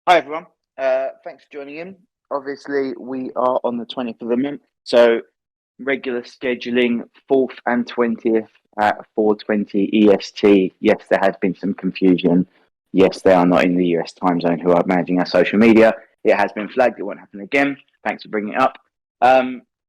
Hi everyone. Thanks for joining in. Obviously, we are on the 20th of the month, so regular scheduling 4th and 20th at 4:20 EST. Yes, there has been some confusion. Yes, they are not in the US time zone who are managing our social media. It has been flagged. It won't happen again. Thanks for bringing it up.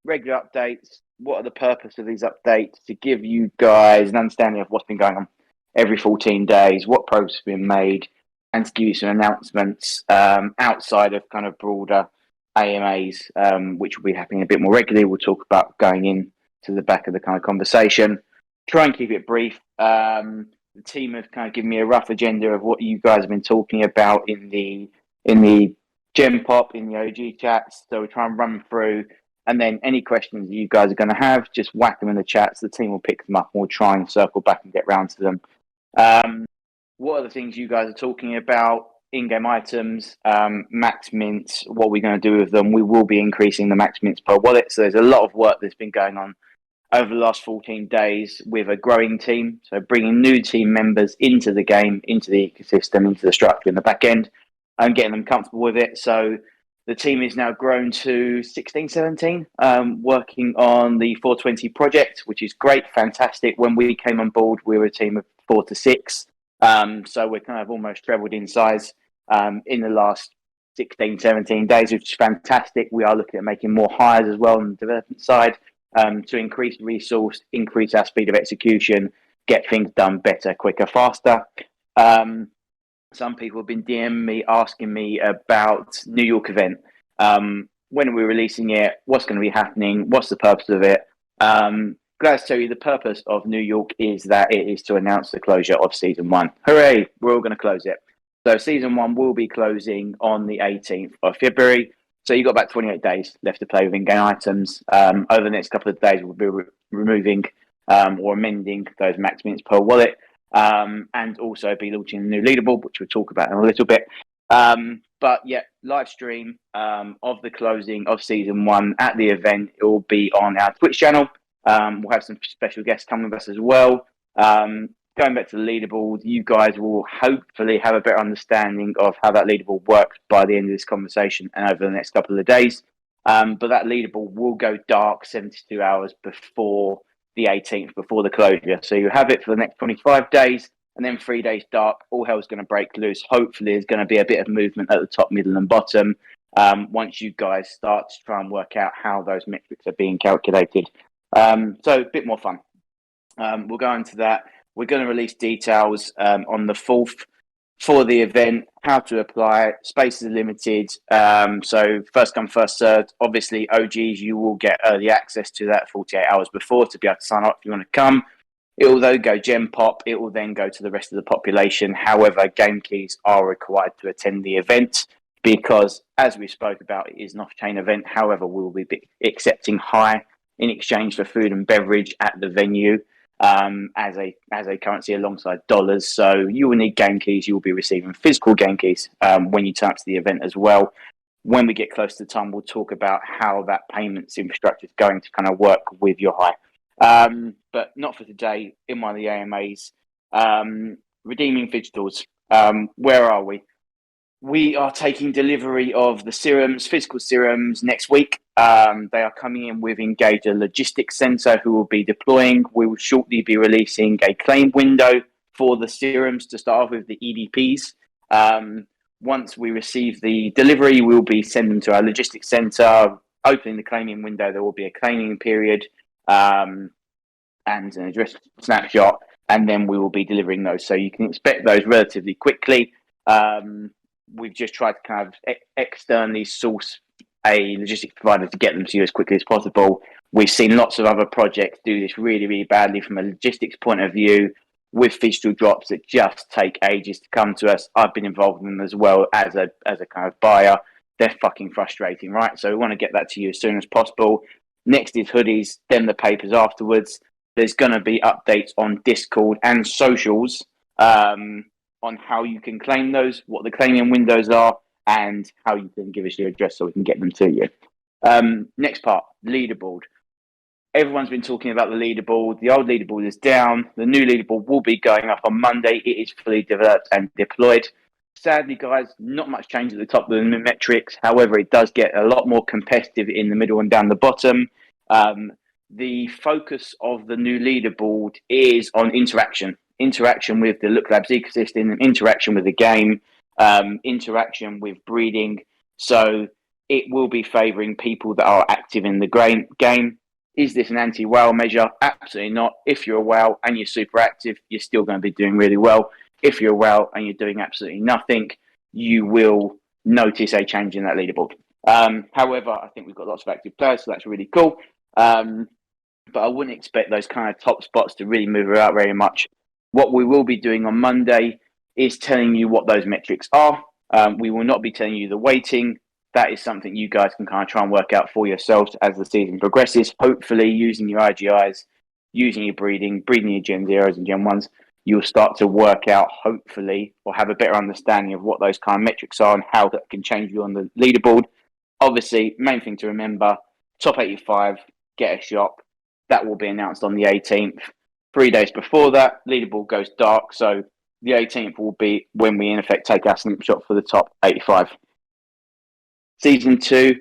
Regular updates. What are the purpose of these updates? To give you guys an understanding of what's been going on every 14 days, what progress has been made, and to give you some announcements outside of kind of broader AMAs, which will be happening a bit more regularly. We'll talk about going in to the back of the kind of conversation. Try and keep it brief. The team have kind of given me a rough agenda of what you guys have been talking about in the Gem Pop, in the OG chats. So we'll try and run through, and then any questions you guys are going to have, just whack them in the chats. The team will pick them up, and we'll try and circle back and get round to them. What are the things you guys are talking about? In-game items, max mints, what we're going to do with them. We will be increasing the max mints per wallet. So there's a lot of work that's been going on over the last 14 days with a growing team. So bringing new team members into the game, into the ecosystem, into the structure in the back end, and getting them comfortable with it. So the team is now grown to 16, 17, working on the 420 project, which is great, fantastic. When we came on board, we were a team of 4 to 6. So we're kind of almost trebled in size in the last 16, 17 days, which is fantastic. We are looking at making more hires as well on the development side to increase resource, increase our speed of execution, get things done better, quicker, faster. Some people have been DMing me, asking me about New York event. When are we releasing it? What's going to be happening? What's the purpose of it? Glad to tell you the purpose of New York is that it is to announce the closure of season 1. Hooray! We're all going to close it. So season 1 will be closing on the 18th of February. So you've got about 28 days left to play with in-game items. Over the next couple of days, we'll be removing or amending those max minutes per wallet, and also be launching a new leaderboard, which we'll talk about in a little bit. But yeah, live stream of the closing of season 1 at the event. It will be on our Twitch channel. We'll have some special guests coming with us as well. Going back to the leaderboard, you guys will hopefully have a better understanding of how that leaderboard works by the end of this conversation and over the next couple of days. But that leaderboard will go dark 72 hours before the 18th, before the closure. So you have it for the next 25 days, and then 3 days dark. All hell's going to break loose. Hopefully, there's going to be a bit of movement at the top, middle, and bottom once you guys start to try and work out how those metrics are being calculated. So a bit more fun. We'll go into that. We're going to release details on the 4th for the event, how to apply. Spaces are limited. So first come, first served. Obviously, OGs, you will get early access to that 48 hours before to be able to sign up if you want to come. It will though go Gem Pop. It will then go to the rest of the population. However, game keys are required to attend the event because, as we spoke about, it is an off-chain event. However, we will be accepting high in exchange for food and beverage at the venue as a currency alongside dollars. So you will need game keys. You will be receiving physical game keys when you turn up to the event as well. When we get close to the time, we'll talk about how that payments infrastructure is going to kind of work with your high. But not for today. In one of the AMAs, redeeming digitals. Where are we? We are taking delivery of the serums, physical serums, next week. They are coming in with Engage, a logistics center who will be deploying. We will shortly be releasing a claim window for the serums to start off with the EDPs. Once we receive the delivery, we'll be sending them to our logistics center, opening the claiming window. There will be a claiming period and an address snapshot, and then we will be delivering those. So you can expect those relatively quickly. We've just tried to kind of externally source a logistics provider to get them to you as quickly as possible. We've seen lots of other projects do this really, really badly from a logistics point of view with digital drops that just take ages to come to us. I've been involved in them as well as a kind of buyer. They're fucking frustrating, right? So we want to get that to you as soon as possible. Next is hoodies, then the papers afterwards. There's going to be updates on Discord and socials on how you can claim those, what the claiming windows are, and how you can give us your address so we can get them to you. Next part, leaderboard. Everyone's been talking about the leaderboard. The old leaderboard is down. The new leaderboard will be going up on Monday. It is fully developed and deployed. Sadly, guys, not much change at the top of the metrics. However, it does get a lot more competitive in the middle and down the bottom. The focus of the new leaderboard is on interaction with the Look Labs ecosystem, interaction with the game, interaction with breeding. So it will be favouring people that are active in the game. Is this an anti-whale measure? Absolutely not. If you're a whale and you're super active, you're still going to be doing really well. If you're a whale and you're doing absolutely nothing, you will notice a change in that leaderboard. However, I think we've got lots of active players, so that's really cool. But I wouldn't expect those kind of top spots to really move out very much. What we will be doing on Monday is telling you what those metrics are. We will not be telling you the weighting. That is something you guys can kind of try and work out for yourselves as the season progresses. Hopefully, using your IGIs, using your breeding your Gen 0s and Gen 1s, you'll start to work out, hopefully, or have a better understanding of what those kind of metrics are and how that can change you on the leaderboard. Obviously, main thing to remember, top 85, get a shop. That will be announced on the 18th. 3 days before that, leaderboard goes dark. So the 18th will be when we, in effect, take our snapshot for the top 85. Season 2,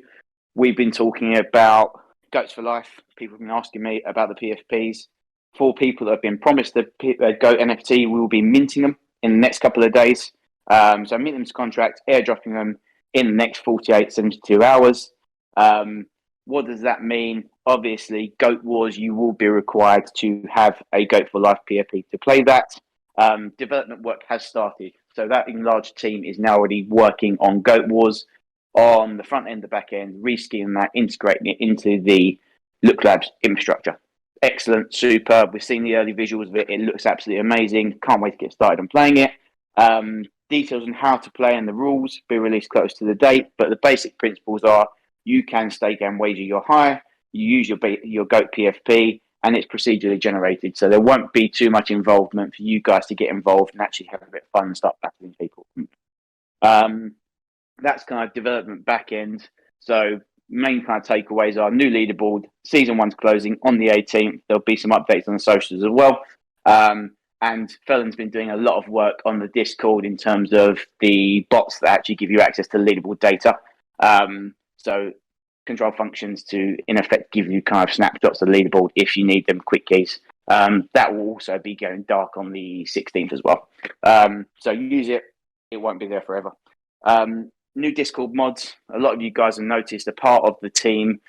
we've been talking about Goats for Life. People have been asking me about the PFPs. For people that have been promised the Goat NFT, we will be minting them in the next couple of days. So mint them to contract, airdropping them in the next 48, 72 hours. What does that mean? Obviously, Goat Wars, you will be required to have a Goat for Life PFP to play that. Development work has started. So that enlarged team is now already working on Goat Wars on the front end, the back end, reskinning that, integrating it into the Look Labs infrastructure. Excellent, superb. We've seen the early visuals of it. It looks absolutely amazing. Can't wait to get started on playing it. Details on how to play and the rules be released close to the date, but the basic principles are you can stake and wager your hire, you use your Goat PFP, and it's procedurally generated. So there won't be too much involvement for you guys to get involved and actually have a bit of fun and start battling people. That's kind of development back end. So main kind of takeaways are new leaderboard, season 1's closing on the 18th. There'll be some updates on the socials as well. And Felon's been doing a lot of work on the Discord in terms of the bots that actually give you access to leaderboard data. So control functions to, in effect, give you kind of snapshots of the leaderboard if you need them, quick keys. That will also be going dark on the 16th as well. So use it. It won't be there forever. New Discord mods. A lot of you guys have noticed a part of the team.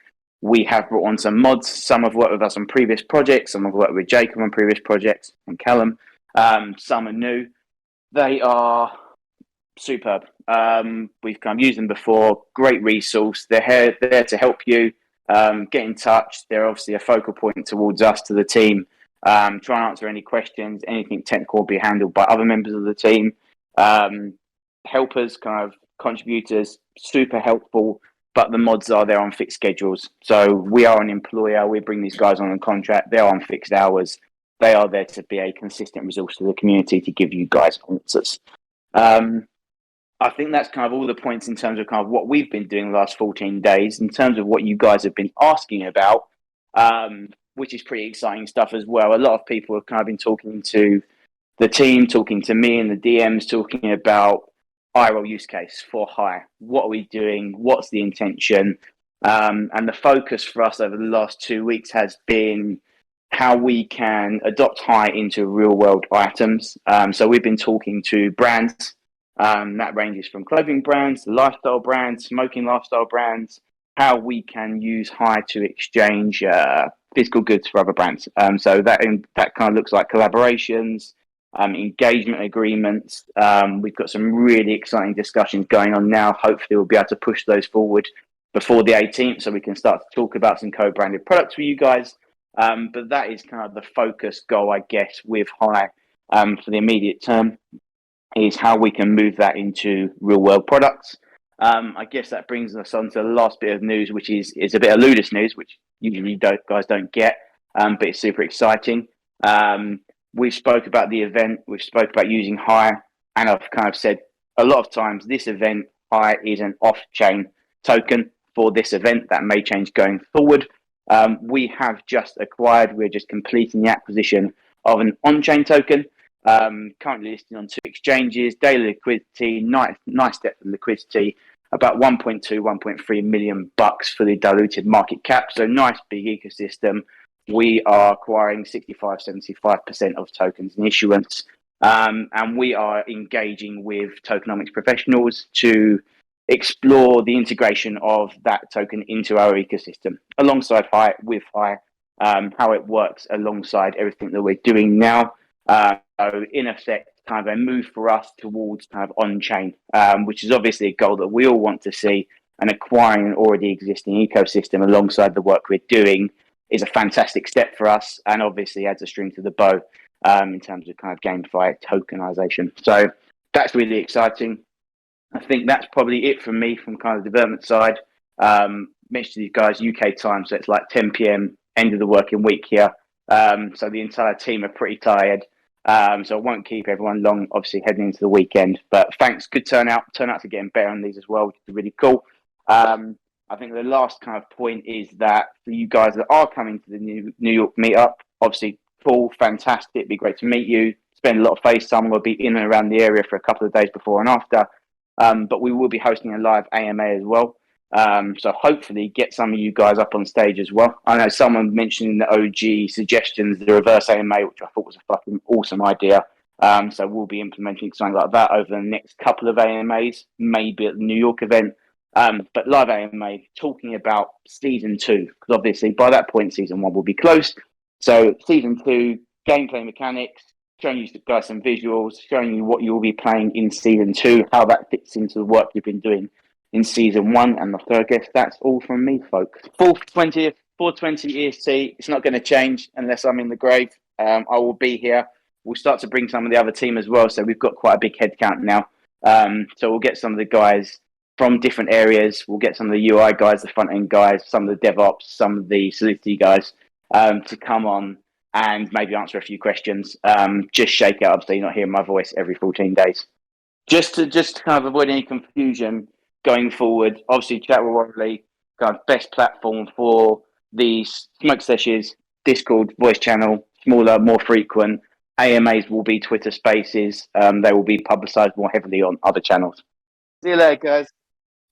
We have brought on some mods. Some have worked with us on previous projects. Some have worked with Jacob on previous projects and Callum. Some are new. They are superb. We've kind of used them before. Great resource. They're there to help you. Get in touch. They're obviously a focal point towards us, to the team. Try and answer any questions. Anything technical will be handled by other members of the team. Helpers, kind of contributors, super helpful, but the mods are there on fixed schedules. So we are an employer. We bring these guys on contract. They're on fixed hours. They are there to be a consistent resource to the community to give you guys answers. I think that's kind of all the points in terms of kind of what we've been doing the last 14 days, in terms of what you guys have been asking about, which is pretty exciting stuff as well. A lot of people have kind of been talking to the team, talking to me in the DMs, talking about IRL use case for hire. What are we doing? What's the intention? And the focus for us over the last 2 weeks has been how we can adopt hire into real world items. So we've been talking to brands. That ranges from clothing brands, lifestyle brands, smoking lifestyle brands, how we can use hire to exchange physical goods for other brands. So that kind of looks like collaborations, engagement agreements. We've got some really exciting discussions going on now. Hopefully we'll be able to push those forward before the 18th so we can start to talk about some co-branded products for you guys. But that is kind of the focus goal, I guess, with hire for the immediate term, is how we can move that into real world products. I guess that brings us on to the last bit of news, which is a bit of Ludus news, which usually guys don't get, but it's super exciting. We spoke about the event, we spoke about using hire, and I've kind of said a lot of times this event, hire, is an off-chain token for this event. That may change going forward. We have just acquired, we're just completing the acquisition of an on-chain token. Currently listed on 2 exchanges, daily liquidity, nice depth of liquidity, about 1.2, 1.3 million bucks for the diluted market cap. So nice big ecosystem. We are acquiring 65, 75% of tokens in issuance. And we are engaging with tokenomics professionals to explore the integration of that token into our ecosystem alongside with High, how it works alongside everything that we're doing now. So in effect, kind of a move for us towards kind of on-chain, which is obviously a goal that we all want to see. And acquiring an already existing ecosystem alongside the work we're doing is a fantastic step for us, and obviously adds a string to the bow in terms of kind of GameFi tokenization. So that's really exciting. I think that's probably it from me from kind of the development side. Mentioned to you guys UK time, so it's like 10 p.m. end of the working week here. So the entire team are pretty tired. So I won't keep everyone long, obviously heading into the weekend. But thanks, good turnout. Turnouts are getting better on these as well, which is really cool. I think the last kind of point is that for you guys that are coming to the New York meetup, obviously cool, fantastic. It'd be great to meet you. Spend a lot of FaceTime. We'll be in and around the area for a couple of days before and after. But we will be hosting a live AMA as well. So hopefully get some of you guys up on stage as well. I know someone mentioned in the OG suggestions the reverse AMA, which I thought was a fucking awesome idea. So we'll be implementing something like that over the next couple of AMAs, maybe at the New York event. But live AMA talking about season 2, because obviously by that point season 1 will be closed. So season 2, gameplay mechanics, showing you guys some visuals, showing you what you'll be playing in season 2, how that fits into the work you've been doing in season 1. And I guess that's all from me, folks. 4th, 420 EST. It's not going to change unless I'm in the grave. I will be here. We'll start to bring some of the other team as well. So we've got quite a big head count now. So we'll get some of the guys from different areas. We'll get some of the UI guys, the front end guys, some of the DevOps, some of the Solidity guys to come on and maybe answer a few questions. Just shake out, obviously, not hearing my voice every 14 days. Just to kind of avoid any confusion going forward, obviously, Chat with Warley, kind of best platform for these smoke sessions, Discord, voice channel, smaller, more frequent. AMAs will be Twitter Spaces. They will be publicized more heavily on other channels. See you later, guys.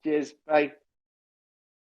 Cheers. Bye.